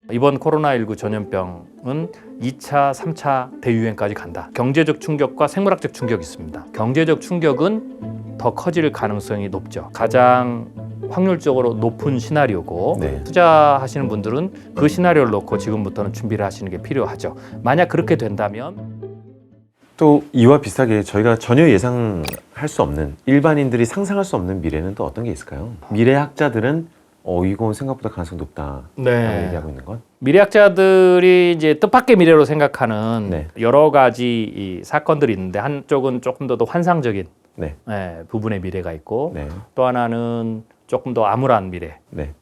이번 코로나19 전염병은 2차, 3차 대유행까지 간다. 경제적 충격과 생물학적 충격이 있습니다. 경제적 충격은 더 커질 가능성이 높죠. 가장 확률적으로 높은 시나리오고 네. 투자하시는 분들은 그 시나리오를 놓고 지금부터는 준비를 하시는 게 필요하죠. 만약 그렇게 된다면 또 이와 비슷하게 저희가 전혀 예상할 수 없는, 일반인들이 상상할 수 없는 미래는 또 어떤 게 있을까요? 미래학자들은 이건 생각보다 가능성이 높다 라고 얘기하고 있는 건? 미래학자들이 이제 뜻밖의 미래로 생각하는 네. 여러 가지 이 사건들이 있는데 한쪽은 조금 더 환상적인 네. 부분의 미래가 있고 네. 또 하나는 조금 더 암울한 미래가 네.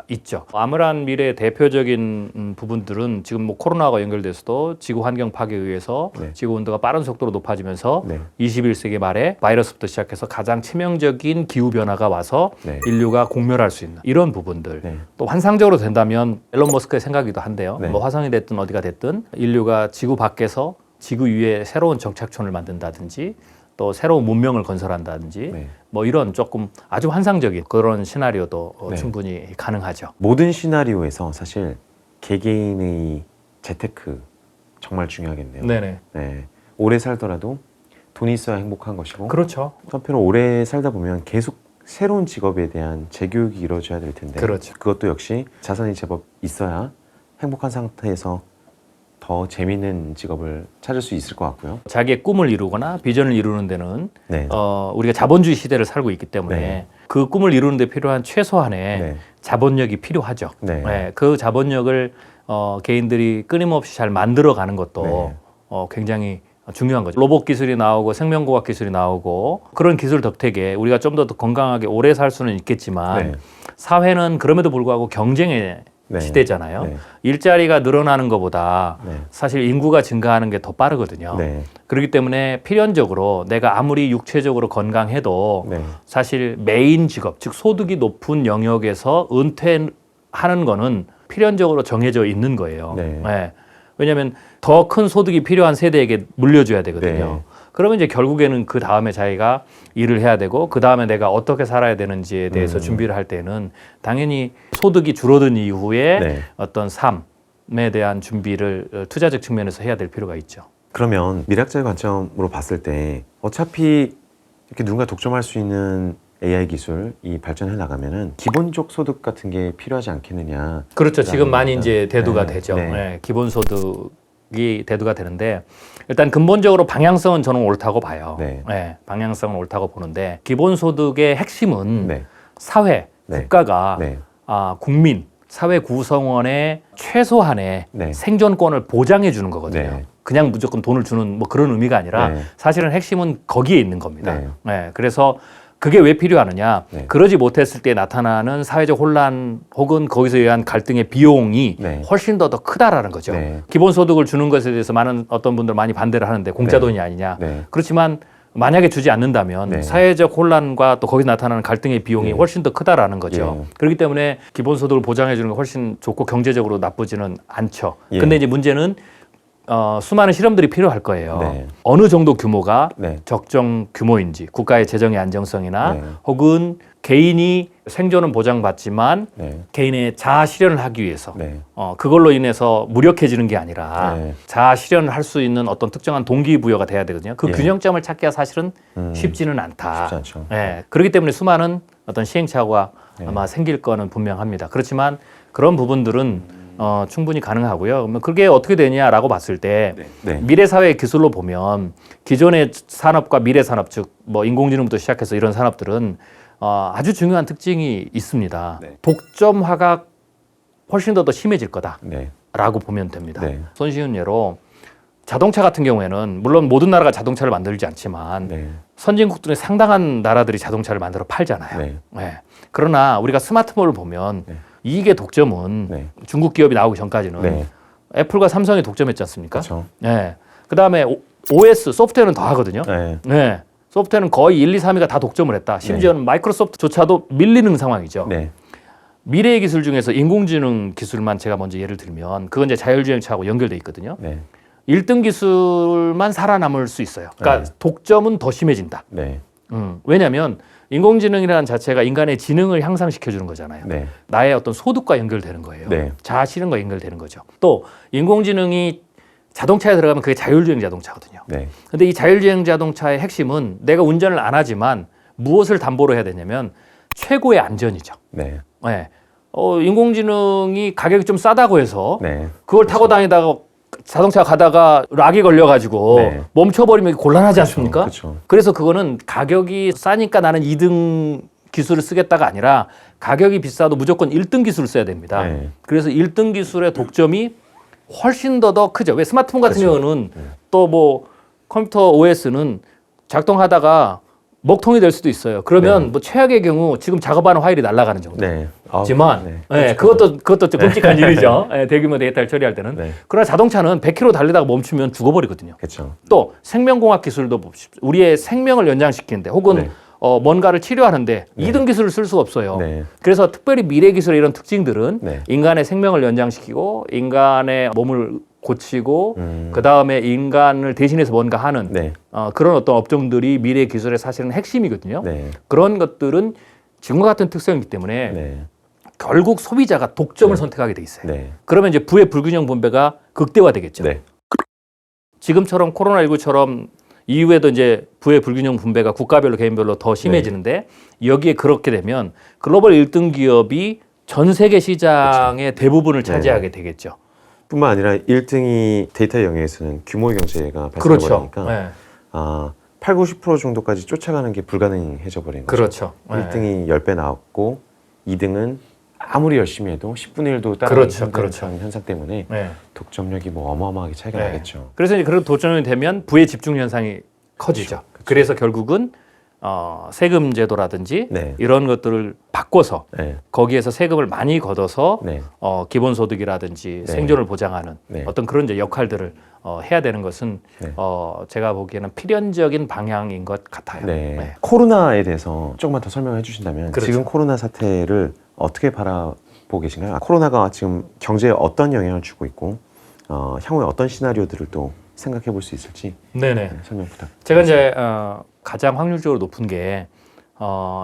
있죠. 암울한 미래의 대표적인 부분들은 지금 뭐 코로나가 연결돼서도 지구 환경 파괴에 의해서 네. 지구 온도가 빠른 속도로 높아지면서 네. 21세기 말에 바이러스부터 시작해서 가장 치명적인 기후 변화가 와서 네. 인류가 공멸할 수 있는 이런 부분들. 네. 또 환상적으로 된다면 앨런 머스크의 생각이기도 한데요. 네. 뭐 화성이 됐든 어디가 됐든 인류가 지구 밖에서 지구 위에 새로운 정착촌을 만든다든지 또 새로운 문명을 건설한다든지 네. 뭐 이런 조금 아주 환상적인 그런 시나리오도 네. 충분히 가능하죠. 모든 시나리오에서 사실 개개인의 재테크 정말 중요하겠네요. 네네. 네. 오래 살더라도 돈이 있어야 행복한 것이고, 그렇죠. 한편으로 오래 살다 보면 계속 새로운 직업에 대한 재교육이 이루어져야 될 텐데, 그렇죠. 그것도 역시 자산이 제법 있어야 행복한 상태에서 더 재미있는 직업을 찾을 수 있을 것 같고요. 자기의 꿈을 이루거나 비전을 이루는 데는 네. 우리가 자본주의 시대를 살고 있기 때문에 네. 그 꿈을 이루는 데 필요한 최소한의 네. 자본력이 필요하죠. 네. 그 자본력을 개인들이 끊임없이 잘 만들어가는 것도 네. 굉장히 중요한 거죠. 로봇 기술이 나오고 생명공학 기술이 나오고 그런 기술 덕택에 우리가 좀 더 건강하게 오래 살 수는 있겠지만 네. 사회는 그럼에도 불구하고 경쟁의 네. 시대잖아요. 네. 일자리가 늘어나는 것보다 네. 사실 인구가 증가하는 게 더 빠르거든요. 네. 그렇기 때문에 필연적으로 내가 아무리 육체적으로 건강해도 네. 사실 메인 직업, 즉 소득이 높은 영역에서 은퇴하는 거는 필연적으로 정해져 있는 거예요. 네. 왜냐하면 더 큰 소득이 필요한 세대에게 물려줘야 되거든요. 네. 그러면 이제 결국에는 그 다음에 자기가 일을 해야 되고 그 다음에 내가 어떻게 살아야 되는지에 대해서 준비를 할 때는 당연히 소득이 줄어든 이후에 네. 어떤 삶에 대한 준비를 투자적 측면에서 해야 될 필요가 있죠. 그러면 미래학자의 관점으로 봤을 때 어차피 이렇게 누군가 독점할 수 있는 AI 기술이 발전해 나가면은 기본적 소득 같은 게 필요하지 않겠느냐. 그렇죠. 지금 많이 이제 대두가 네. 되죠. 네. 기본소득이 대두가 되는데 일단 근본적으로 방향성은 저는 옳다고 봐요. 네. 방향성은 옳다고 보는데 기본소득의 핵심은 네. 사회, 네. 국가가 네. 국민, 사회 구성원의 최소한의 네. 생존권을 보장해 주는 거거든요. 네. 그냥 무조건 돈을 주는 뭐 그런 의미가 아니라 네. 사실은 핵심은 거기에 있는 겁니다. 네. 그래서 그게 왜 필요하느냐? 네. 그러지 못했을 때 나타나는 사회적 혼란 혹은 거기서 의한 갈등의 비용이 네. 훨씬 더 크다라는 거죠. 네. 기본소득을 주는 것에 대해서 많은 어떤 분들 많이 반대를 하는데 공짜 네. 돈이 아니냐. 네. 그렇지만 만약에 주지 않는다면 네. 사회적 혼란과 또 거기서 나타나는 갈등의 비용이 네. 훨씬 더 크다라는 거죠. 예. 그렇기 때문에 기본소득을 보장해 주는 게 훨씬 좋고 경제적으로 나쁘지는 않죠. 예. 근데 이제 문제는 수많은 실험들이 필요할 거예요. 네. 어느 정도 규모가 네. 적정 규모인지, 국가의 재정의 안정성이나 네. 혹은 개인이 생존은 보장받지만 네. 개인의 자아 실현을 하기 위해서 네. 그걸로 인해서 무력해지는 게 아니라 네. 자아 실현을 할 수 있는 어떤 특정한 동기부여가 돼야 되거든요. 그 예. 균형점을 찾기가 사실은 쉽지는 않다. 쉽지 않죠. 그렇기 때문에 수많은 어떤 시행착오가 네. 아마 생길 거는 분명합니다. 그렇지만 그런 부분들은 충분히 가능하고요. 그러면 그게 어떻게 되냐라고 봤을 때 네. 미래 사회 기술로 보면 기존의 산업과 미래 산업, 즉 뭐 인공지능부터 시작해서 이런 산업들은 아주 중요한 특징이 있습니다. 네. 독점화가 훨씬 더 심해질 거다라고 네. 보면 됩니다. 네. 손쉬운 예로 자동차 같은 경우에는 물론 모든 나라가 자동차를 만들지 않지만 네. 선진국들의 상당한 나라들이 자동차를 만들어 팔잖아요. 네. 그러나 우리가 스마트폰을 보면 네. 이익의 독점은 네. 중국 기업이 나오기 전까지는 네. 애플과 삼성이 독점했지 않습니까? 그렇죠. 그다음에 OS 소프트웨어는 더 하거든요. 네. 소프트웨어는 거의 1, 2, 3위가 다 독점을 했다. 심지어는 마이크로소프트조차도 밀리는 상황이죠. 네. 미래의 기술 중에서 인공지능 기술만 제가 먼저 예를 들면 그건 이제 자율주행차하고 연결돼 있거든요. 네. 1등 기술만 살아남을 수 있어요. 그러니까 독점은 더 심해진다. 네. 왜냐하면 인공지능이라는 자체가 인간의 지능을 향상시켜 주는 거잖아요. 네. 나의 어떤 소득과 연결되는 거예요. 네. 자아 실현과 연결되는 거죠. 또 인공지능이 자동차에 들어가면 그게 자율주행 자동차거든요. 네. 근데 이 자율주행 자동차의 핵심은 내가 운전을 안 하지만 무엇을 담보로 해야 되냐면 최고의 안전이죠. 네. 네. 인공지능이 가격이 좀 싸다고 해서 네. 그걸 타고 다니다가 자동차 가다가 락이 걸려가지고 네. 멈춰버리면 곤란하지 않습니까? 그렇죠. 그래서 그거는 가격이 싸니까 나는 2등 기술을 쓰겠다가 아니라 가격이 비싸도 무조건 1등 기술을 써야 됩니다. 네. 그래서 1등 기술의 독점이 훨씬 더 크죠. 왜 스마트폰 같은 그렇죠. 경우는 또 뭐 컴퓨터 OS는 작동하다가 먹통이 될 수도 있어요. 그러면 네. 뭐 최악의 경우 지금 작업하는 파일이 날아가는 정도. 네. 하지만 그것도 좀 끔찍한 일이죠. 대규모 데이터를 처리할 때는. 네. 그러나 자동차는 100km 달리다가 멈추면 죽어버리거든요. 그렇죠. 또 생명공학 기술도 봅시다. 우리의 생명을 연장시키는데 혹은 네. 뭔가를 치료하는데 2등 기술을 쓸 수가 없어요. 네. 그래서 특별히 미래 기술의 이런 특징들은 네. 인간의 생명을 연장시키고 인간의 몸을 고치고 그 다음에 인간을 대신해서 뭔가 하는 네. 그런 어떤 업종들이 미래 기술의 사실은 핵심이거든요. 네. 그런 것들은 지금과 같은 특성이기 때문에 네. 결국 소비자가 독점을 네. 선택하게 돼 있어요. 네. 그러면 이제 부의 불균형 분배가 극대화되겠죠. 네. 지금처럼 코로나19처럼 이후에도 이제 부의 불균형 분배가 국가별로 개인별로 더 심해지는데 여기에 그렇게 되면 글로벌 1등 기업이 전 세계 시장의 대부분을 차지하게 되겠죠. 뿐만 아니라 1등이 데이터 영역에서는 규모의 경제가 그렇죠. 발생해버리니까 네. 8, 90% 정도까지 쫓아가는 게 불가능해져 버리는 거죠. 그렇죠. 네. 1등이 10배 나왔고 2등은 아무리 열심히 해도 10분의 1도 따라가기 그렇죠. 힘든 그렇죠. 현상 때문에 네. 독점력이 뭐 어마어마하게 차이가 네. 나겠죠. 그래서 이제 그런 도전이 되면 부의 집중 현상이 커지죠. 그렇죠. 그래서 결국은 세금 제도라든지 네. 이런 것들을 바꿔서 네. 거기에서 세금을 많이 걷어서 네. 기본소득이라든지 네. 생존을 보장하는 네. 어떤 그런 이제 역할들을 해야 되는 것은 네. 제가 보기에는 필연적인 방향인 것 같아요. 네. 네. 코로나에 대해서 조금만 더 설명해 주신다면 그렇죠. 지금 코로나 사태를 어떻게 바라보고 계신가요? 코로나가 지금 경제에 어떤 영향을 주고 있고 향후에 어떤 시나리오들을 또 생각해 볼 수 있을지 네네. 설명 부탁드립니다. 제가 이제 가장 확률적으로 높은 게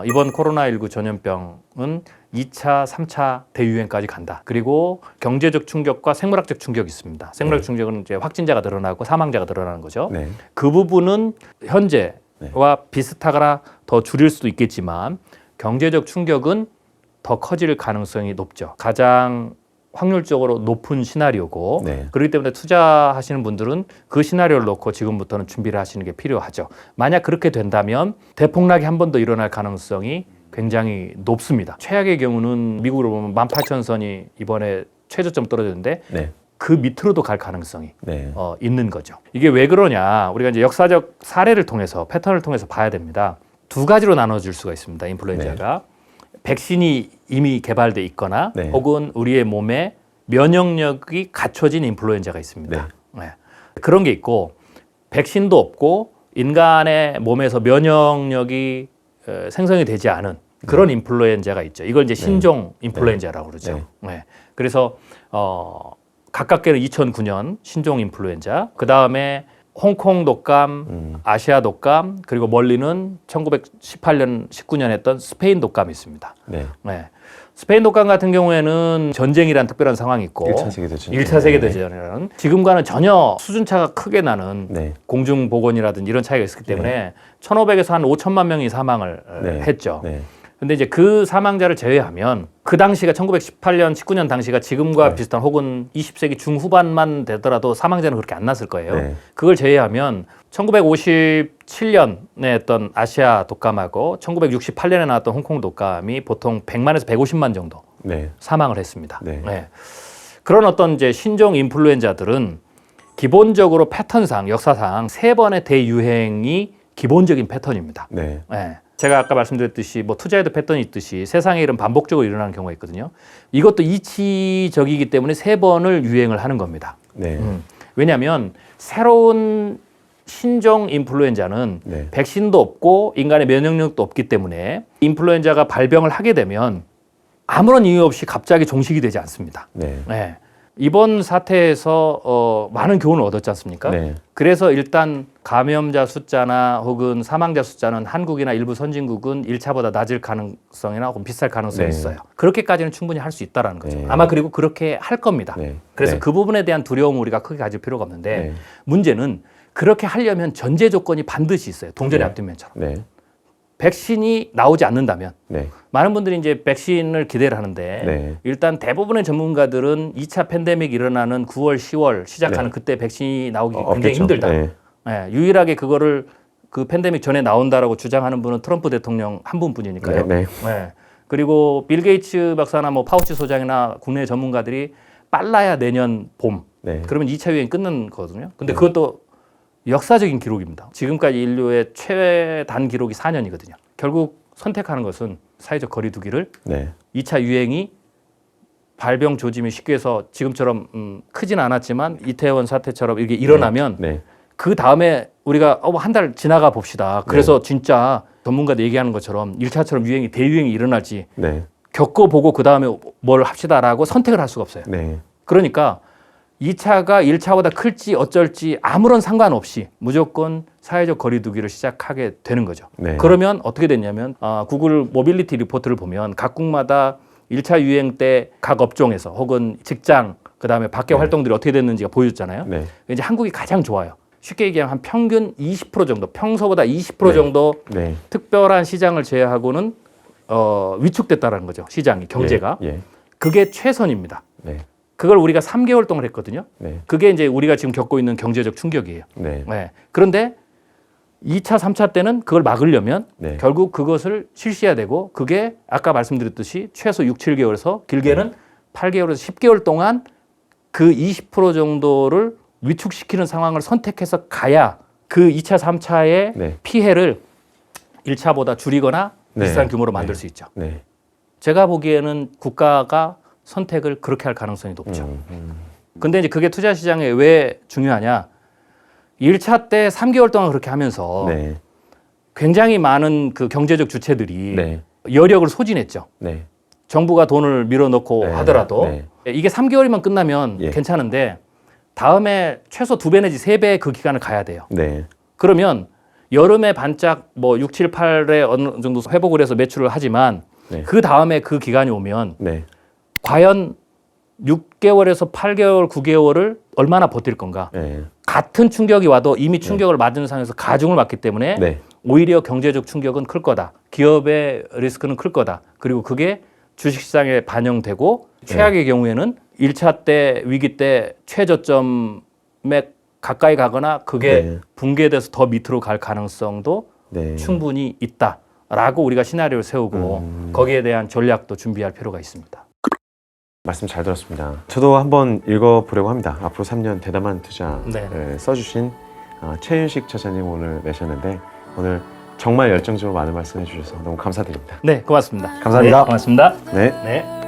이번 코로나19 전염병은 2차, 3차 대유행까지 간다. 그리고 경제적 충격과 생물학적 충격이 있습니다. 생물학 네. 충격은 이제 확진자가 늘어나고 사망자가 늘어나는 거죠. 네. 그 부분은 현재와 비슷하거나 더 줄일 수도 있겠지만 경제적 충격은 더 커질 가능성이 높죠. 가장 확률적으로 높은 시나리오고 네. 그렇기 때문에 투자하시는 분들은 그 시나리오를 놓고 지금부터는 준비를 하시는 게 필요하죠. 만약 그렇게 된다면 대폭락이 한 번 더 일어날 가능성이 굉장히 높습니다. 최악의 경우는 미국으로 보면 18,000선이 이번에 최저점 떨어졌는데 네. 그 밑으로도 갈 가능성이 네. 있는 거죠. 이게 왜 그러냐? 우리가 이제 역사적 사례를 통해서 패턴을 통해서 봐야 됩니다. 두 가지로 나눠질 수가 있습니다. 인플루엔자가 백신이 이미 개발돼 있거나 네. 혹은 우리의 몸에 면역력이 갖춰진 인플루엔자가 있습니다. 네. 그런 게 있고 백신도 없고 인간의 몸에서 면역력이 생성이 되지 않은 그런 인플루엔자가 있죠. 이걸 이제 신종 인플루엔자라고 그러죠. 네. 그래서 가깝게는 2009년 신종 인플루엔자, 그 다음에 홍콩 독감, 아시아 독감, 그리고 멀리는 1918년, 19년 했던 스페인 독감이 있습니다. 네. 네. 스페인 독감 같은 경우에는 전쟁이란 특별한 상황이 있고 1차 세계대전. 1차 세계대전이라는 지금과는 전혀 수준차가 크게 나는 네. 공중보건이라든지 이런 차이가 있었기 때문에 1,500에서 한 5천만 명이 사망을 했죠. 네. 근데 이제 그 사망자를 제외하면 그 당시가 1918년, 19년 당시가 지금과 비슷한 혹은 20세기 중후반만 되더라도 사망자는 그렇게 안 났을 거예요. 네. 그걸 제외하면 1957년에 했던 아시아 독감하고 1968년에 나왔던 홍콩 독감이 보통 100만에서 150만 정도 네. 사망을 했습니다. 네. 네. 그런 어떤 이제 신종 인플루엔자들은 기본적으로 패턴상, 역사상 3번의 대유행이 기본적인 패턴입니다. 네. 네. 제가 아까 말씀드렸듯이 뭐 투자에도 패턴이 있듯이 세상에 이런 반복적으로 일어나는 경우가 있거든요. 이것도 이치적이기 때문에 3번을 유행을 하는 겁니다. 네. 왜냐하면 새로운 신종 인플루엔자는 네. 백신도 없고 인간의 면역력도 없기 때문에 인플루엔자가 발병을 하게 되면 아무런 이유 없이 갑자기 종식이 되지 않습니다. 네. 네. 이번 사태에서 많은 교훈을 얻었지 않습니까? 네. 그래서 일단 감염자 숫자나 혹은 사망자 숫자는 한국이나 일부 선진국은 1차보다 낮을 가능성이나 혹은 비쌀 가능성이 네. 있어요. 그렇게까지는 충분히 할 수 있다는 거죠. 네. 아마 그리고 그렇게 할 겁니다. 네. 그래서 네. 그 부분에 대한 두려움을 우리가 크게 가질 필요가 없는데 네. 문제는 그렇게 하려면 전제 조건이 반드시 있어요. 동전의 네. 앞뒷면처럼. 네. 백신이 나오지 않는다면 네. 많은 분들이 이제 백신을 기대를 하는데 네. 일단 대부분의 전문가들은 2차 팬데믹 일어나는 9월, 10월 시작하는 네. 그때 백신이 나오기 굉장히 없겠죠. 힘들다. 네. 예, 유일하게 그거를 그 팬데믹 전에 나온다라고 주장하는 분은 트럼프 대통령 한 분뿐이니까요. 네. 예. 그리고 빌 게이츠 박사나 뭐 파우치 소장이나 국내 전문가들이 빨라야 내년 봄. 네. 그러면 2차 유행 끝난 거거든요. 근데 그것도 역사적인 기록입니다. 지금까지 인류의 최단 기록이 4년이거든요. 결국 선택하는 것은 사회적 거리 두기를 네. 2차 유행이 발병 조짐이 쉽게 해서 지금처럼 크진 않았지만 이태원 사태처럼 이게 일어나면 네. 그 다음에 우리가 한 달 지나가 봅시다. 그래서 진짜 전문가들 얘기하는 것처럼 1차처럼 유행이 대유행이 일어날지 네. 겪어보고 그 다음에 뭘 합시다라고 선택을 할 수가 없어요. 네. 그러니까 2차가 1차보다 클지 어쩔지 아무런 상관없이 무조건 사회적 거리 두기를 시작하게 되는 거죠. 네. 그러면 어떻게 됐냐면 구글 모빌리티 리포트를 보면 각국마다 1차 유행 때 각 업종에서 혹은 직장 그다음에 밖에 활동들이 어떻게 됐는지가 보여줬잖아요. 네. 이제 한국이 가장 좋아요. 쉽게 얘기하면 한 평균 20% 정도, 평소보다 20% 네. 정도 네. 특별한 시장을 제외하고는 위축됐다는 거죠. 시장이, 경제가. 예. 그게 최선입니다. 네. 그걸 우리가 3개월 동안 했거든요. 네. 그게 이제 우리가 지금 겪고 있는 경제적 충격이에요. 네. 네. 그런데 2차, 3차 때는 그걸 막으려면 네. 결국 그것을 실시해야 되고 그게 아까 말씀드렸듯이 최소 6, 7개월에서 길게는 8개월에서 10개월 동안 그 20% 정도를 위축시키는 상황을 선택해서 가야 그 2차, 3차의 네. 피해를 1차보다 줄이거나 네. 비슷한 규모로 만들 네. 수 있죠. 네. 제가 보기에는 국가가 선택을 그렇게 할 가능성이 높죠. 근데 이제 그게 투자 시장에 왜 중요하냐? 1차 때 3개월 동안 그렇게 하면서 네. 굉장히 많은 그 경제적 주체들이 네. 여력을 소진했죠. 네. 정부가 돈을 밀어넣고 네. 하더라도 네. 이게 3개월이면 끝나면 예. 괜찮은데 다음에 최소 2배 내지 3배 그 기간을 가야 돼요. 네. 그러면 여름에 반짝 뭐 6, 7, 8에 어느 정도 회복을 해서 매출을 하지만 네. 그 다음에 그 기간이 오면 네. 과연 6개월에서 8개월, 9개월을 얼마나 버틸 건가? 네. 같은 충격이 와도 이미 충격을 맞은 상황에서 가중을 맞기 때문에 네. 오히려 경제적 충격은 클 거다. 기업의 리스크는 클 거다. 그리고 그게 주식시장에 반영되고 최악의 경우에는 1차 때 위기 때 최저점에 가까이 가거나 그게 네. 붕괴돼서 더 밑으로 갈 가능성도 네. 충분히 있다라고 우리가 시나리오를 세우고 거기에 대한 전략도 준비할 필요가 있습니다. 말씀 잘 들었습니다. 저도 한번 읽어보려고 합니다. 앞으로 3년 대담한 투자를 네. 써주신 최윤식 저자님 오늘 내셨는데 오늘 정말 열정적으로 많은 말씀해 주셔서 너무 감사드립니다. 네, 고맙습니다. 감사합니다. 네, 고맙습니다. 네. 네.